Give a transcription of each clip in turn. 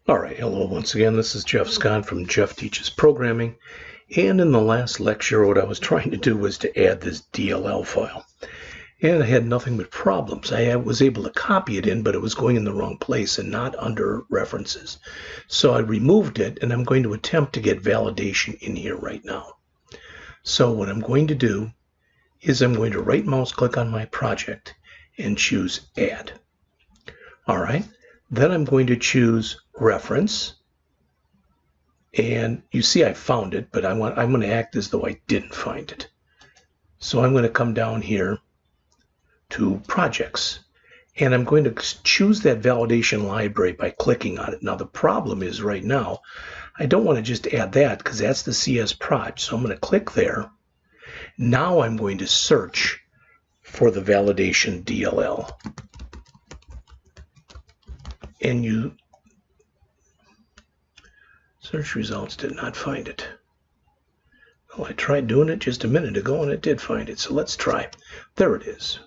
All right, hello once again. This is Jeff Scott from Jeff Teaches Programming. And in the last lecture, what I was trying to do was to add this DLL file. And I had nothing but problems. I was able to copy it in, but it was going in the wrong place and not under references. So I removed it, and I'm going to attempt to get validation in here right now. So what I'm going to do is I'm going to right mouse click on my project and choose Add. All right. Then I'm going to choose Reference. And you see I found it, but I'm going to act as though I didn't find it. So I'm going to come down here to Projects. And I'm going to choose that validation library by clicking on it. Now the problem is right now, I don't want to just add that because that's the CS Proj. So I'm going to click there. Now I'm going to search for the validation DLL. And search results did not find it. Well, I tried doing it just a minute ago and it did find it. So let's try. There it is.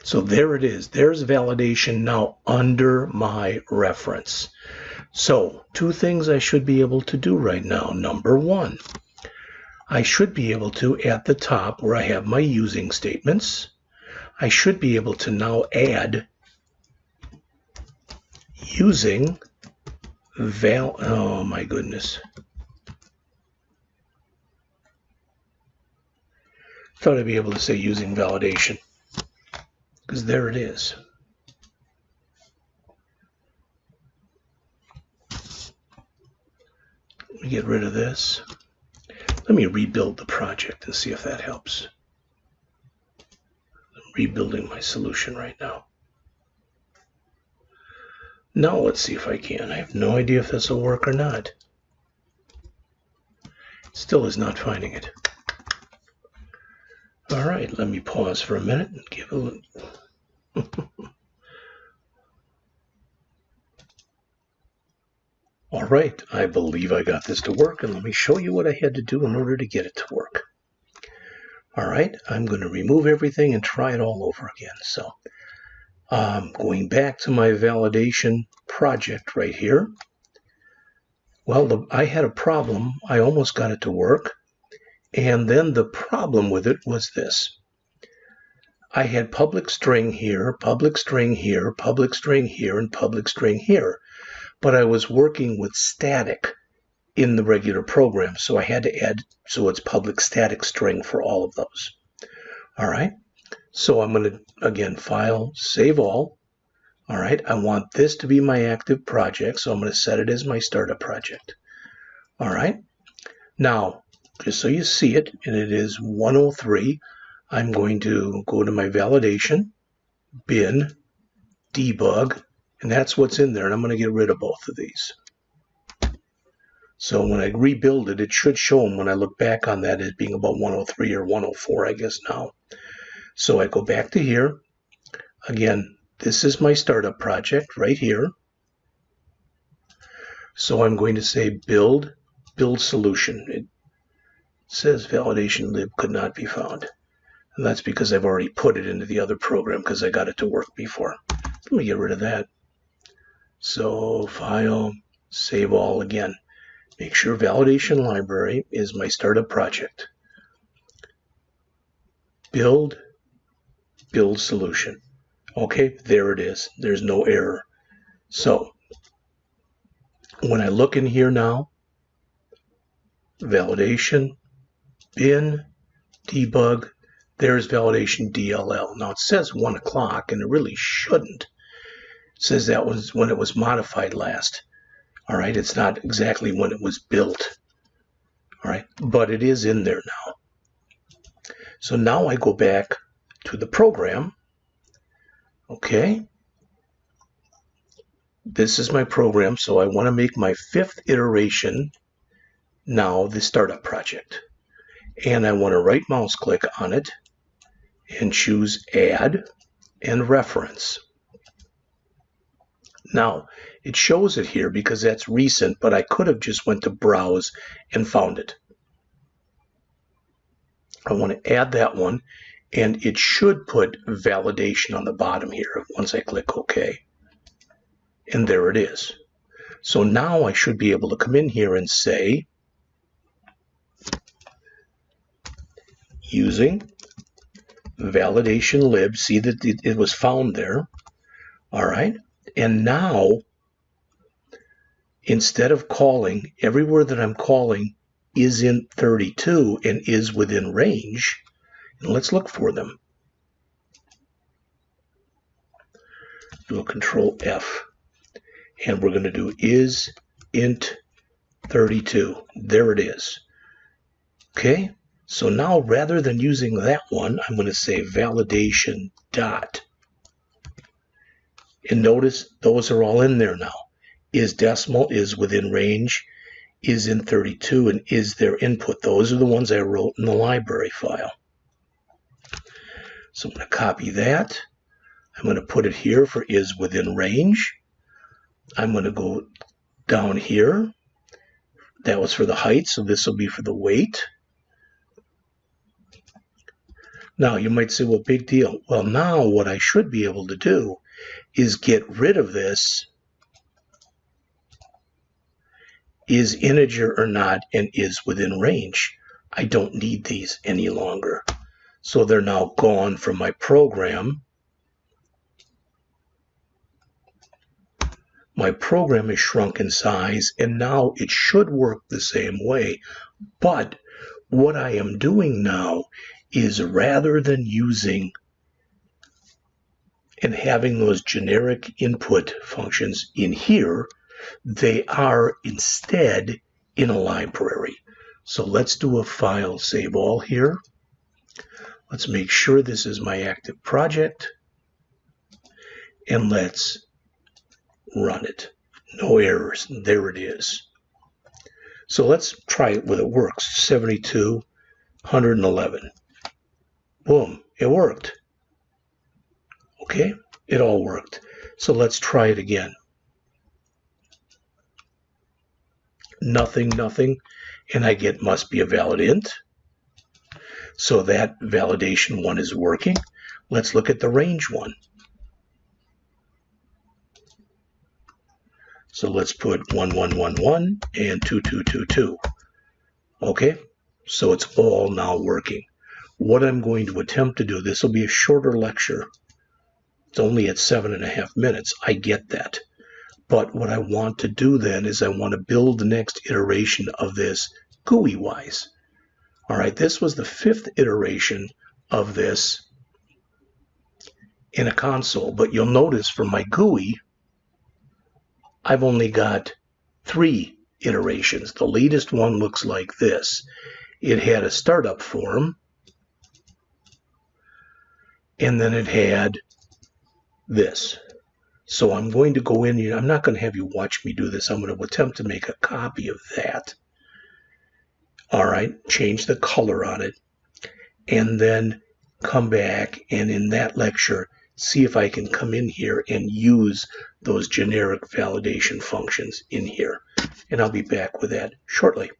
So there it is. There's validation now under my reference. So two things I should be able to do right now. Number one, I should be able to, at the top where I have my using statements, I should be able to now add using oh my goodness. Thought I'd be able to say using validation, because there it is. Let me get rid of this. Let me rebuild the project and see if that helps. I'm rebuilding my solution right now. Now let's see if I can. I have no idea if this will work or not. Still is not finding it. All right, let me pause for a minute and give a look. All right, I believe I got this to work, and let me show you what I had to do in order to get it to work. All right, I'm going to remove everything and try it all over again. So going back to my validation project right here. Well, I had a problem. I almost got it to work. And then the problem with it was this. I had public string here, public string here, public string here, and public string here. But I was working with static in the regular program, so I had to add, so it's public static string for all of those. All right, so I'm going to, again, File, Save All. All right, I want this to be my active project, so I'm going to set it as my startup project. All right, now, just so you see it, and it is 103, I'm going to go to my validation, bin, debug, and that's what's in there, and I'm going to get rid of both of these. So when I rebuild it, it should show them when I look back on that as being about 103 or 104, I guess now. So I go back to here. Again, this is my startup project right here. So I'm going to say build solution. It says validation lib could not be found. And that's because I've already put it into the other program because I got it to work before. Let me get rid of that. So File, Save All again. Make sure validation library is my startup project. Build solution. Okay, there it is. There's no error. So when I look in here now, validation, bin, debug, there's validation DLL. Now it says 1 o'clock, and it really shouldn't. It says that was when it was modified last. All right, it's not exactly when it was built. All right, but it is in there now. So now I go back to the program. Okay. This is my program, so I want to make my 5th iteration now the startup project. And I want to right mouse click on it and choose Add and Reference. Now, it shows it here because that's recent, but I could have just went to Browse and found it. I want to add that one, and it should put validation on the bottom here once I click OK. And there it is. So now I should be able to come in here and say, using validation lib, see that it was found there. All right. And now, instead of calling, everywhere that I'm calling is in 32 and is within range. And let's look for them. Do a Control F. And we're going to do is int 32. There it is. Okay. So now rather than using that one, I'm going to say validation dot. And notice those are all in there now. Is decimal, is within range, is in 32, and is their input. Those are the ones I wrote in the library file. So I'm going to copy that. I'm going to put it here for is within range. I'm going to go down here. That was for the height, so this will be for the weight. Now you might say, well, big deal. Well, now what I should be able to do is get rid of this is integer or not and is within range. I don't need these any longer. So they're now gone from my program. My program is shrunk in size, and now it should work the same way. But what I am doing now is, rather than using and having those generic input functions in here, they are instead in a library. So let's do a file save all here. Let's make sure this is my active project, and let's run it. No errors. There it is. So let's try it whether it works. 72, 111. Boom, it worked. Okay, it all worked. So let's try it again. Nothing, nothing, and I get must be a valid int. So that validation one is working. Let's look at the range one. So let's put 1111 and 2222. Okay, so it's all now working. What I'm going to attempt to do, this will be a shorter lecture. It's only at 7.5 minutes. I get that. But what I want to do then is I want to build the next iteration of this GUI-wise. All right, this was the 5th iteration of this in a console. But you'll notice for my GUI, I've only got 3 iterations. The latest one looks like this. It had a startup form, and then it had this. So I'm going to go in here. I'm not going to have you watch me do this. I'm going to attempt to make a copy of that. All right, change the color on it, and then come back and in that lecture, see if I can come in here and use those generic validation functions in here. And I'll be back with that shortly.